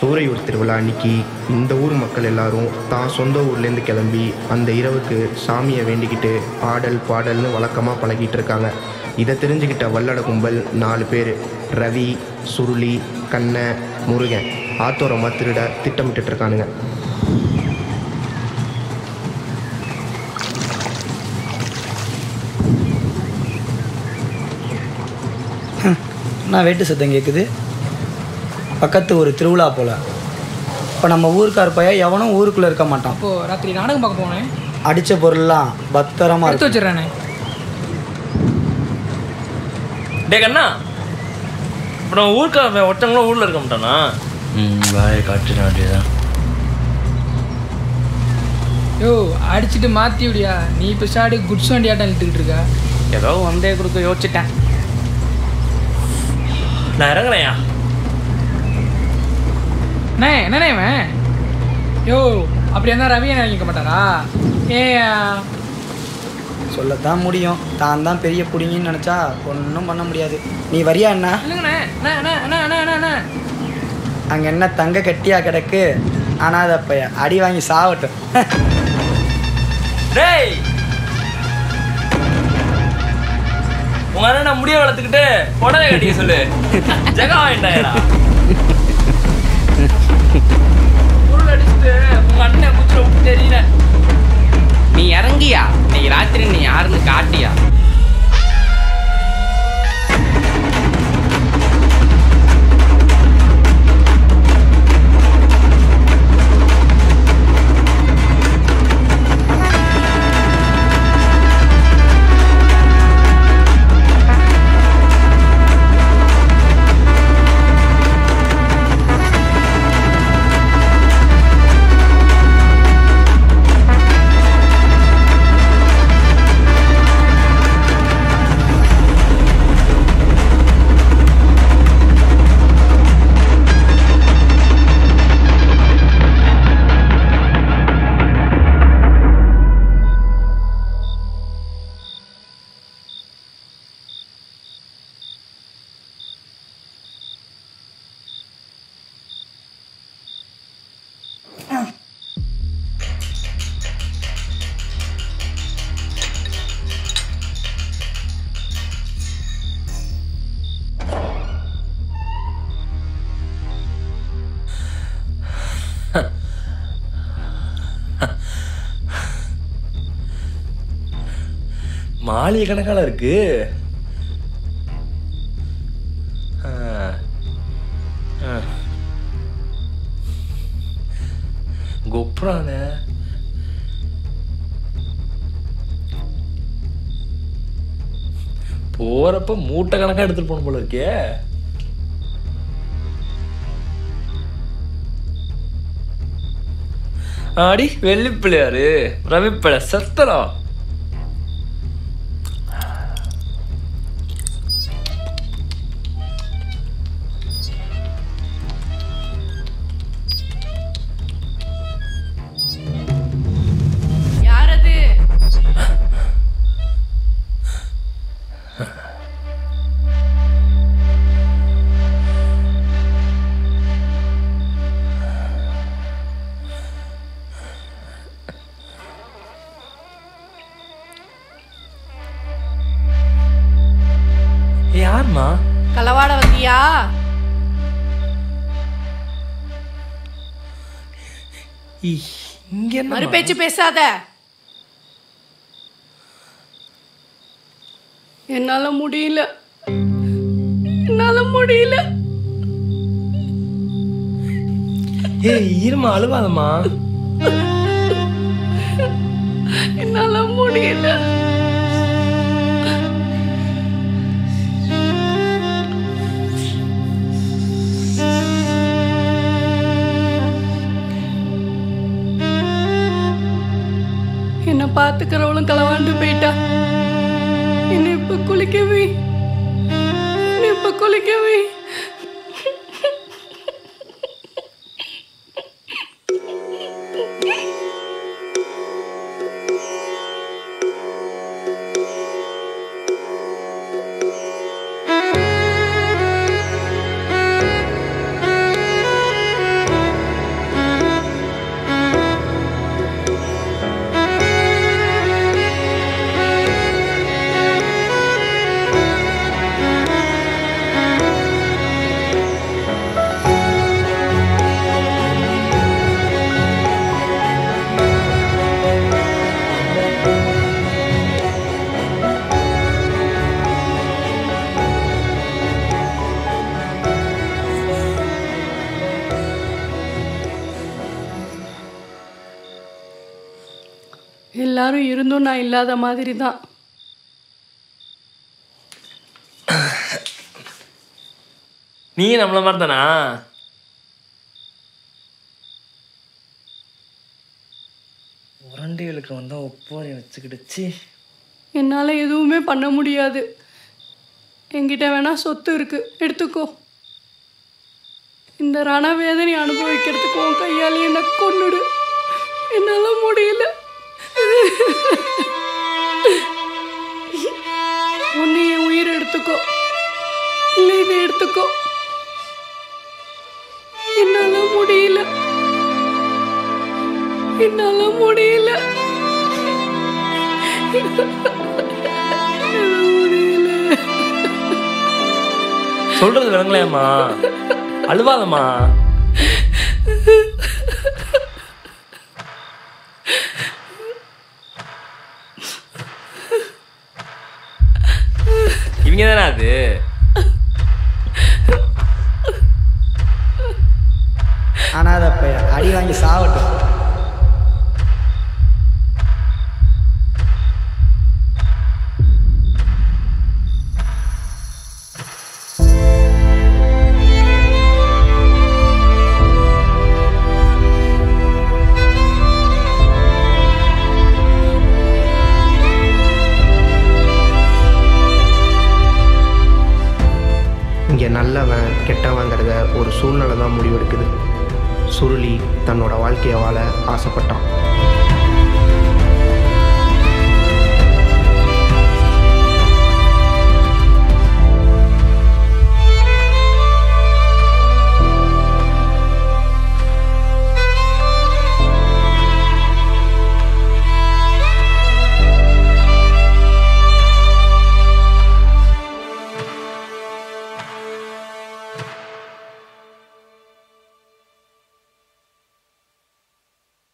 சூறையூர் திருவிழா அன்னைக்கு இந்த ஊர் மக்கள் எல்லாரும் தான் சொந்த ஊர்லேருந்து கிளம்பி அந்த இரவுக்கு சாமியை வேண்டிக்கிட்டு ஆடல் பாடல்னு வழக்கமாக பழகிட்டு இருக்காங்க. இதை தெரிஞ்சுக்கிட்ட வல்லட கும்பல் 4 பேர் ரவி, சுருளி, கண்ண, முருகன் ஆத்தோரமாக திருட திட்டமிட்டு இருக்கானுங்க. நான் வேட்டு சத்தம் கேட்குது. பக்கத்து ஒரு திருவிழா போல். இப்போ நம்ம ஊருக்கார பையன் எவனும் ஊருக்குள்ளே இருக்க மாட்டான். இப்போது ராத்திரி நாடகம் பார்க்க போனேன். அடித்த பொருள்லாம் பத்திரமா எடுத்து வச்சிடறானே. டே கண்ணா, அப்புறம் ஊருக்கார ஒருத்தவங்களும் ஊரில் இருக்க மாட்டானா? வாயை காட்டுற வேண்டியதான். யோ அடிச்சுட்டு மாற்றி விடியா. நீ இப்போ ஸ்டார்ட் குட்ஸ் வண்டி ஆட்டம் இழுத்துக்கிட்டு இருக்கா. ஏதோ வந்தே கொடுக்க யோசிச்சிட்டேன். நான் இறங்குறேயா? அண்ணே என்னண்ணே இவன்? யோ அப்படி இருந்தால் ரவி என்ன நினைக்க மாட்டாரா? சொல்லத்தான் முடியும். தான் பெரிய புடிங்கன்னு நினச்சா ஒன்றும் பண்ண முடியாது. நீ வரியா அண்ணா? இல்லைங்கண்ணே. அங்கே என்ன தங்க கட்டியாக கிடக்கு. ஆனால் அதை அடி வாங்கி சாவட்டும். டேய் உங்க அண்ணன் முடிய வளர்த்துக்கிட்டு உடனே கட்டிக்க சொல்லு. ஜெகா வேண்டாயடா. பொருள் அடிச்சுட்டு உங்க அண்ணன் குச்சில விட்டு தெரியல. நீ இறங்கியா? இன்னைக்கு ராத்திரி நீ யாருன்னு காட்டியா? மாளிகை கணக்கால இருக்கு. கொப்புறானே. போறப்ப மூட்டை கணக்கா எடுத்துட்டு போன போல இருக்கே. ஆடி வெள்ளி பிள்ளையாரு ரவி பிள்ளை சத்தரம். யாருமா? களவாட வந்தியா? இங்க என்ன மறு பேச்சு பேசாத. என்னால முடியல. ஏய் இருமா, அழுவாதம்மா. என்னால முடியல. பார்த்துக்கிறவளும் களவாண்டு போயிட்டா. என்னை இப்ப குளிக்கவே எல்லாரும் இருந்தும் நான் இல்லாத மாதிரி தான். நீ நம்மள மாதிரி தானா? உரண்டிகளுக்கு வந்தால் ஒப்பாரி வச்சுக்கிடுச்சு. என்னால் எதுவுமே பண்ண முடியாது. என்கிட்ட வேணா சொத்து இருக்கு, எடுத்துக்கோ. இந்த ரணவேதனை அனுபவிக்கிறதுக்கு உன் கையாலே என்ன கொன்னுடு. என்னால் முடியல. ஒன்று என் உயிர் எடுத்துக்கோ, இல்லை இதை எடுத்துக்கோ. என்னால முடியல. சொல்றது விளங்கலையம்மா, அழுவாதம்மா. இவங்க தானே அது? அனாத பையன் அடி வாங்கி சாவட்டும். இங்கே நல்லவன் கெட்டவங்கிறத ஒரு சூழ்நிலை தான் முடிவெடுக்குது. சுருளி தன்னோட வாழ்க்கையை வாழ ஆசைப்பட்டான்.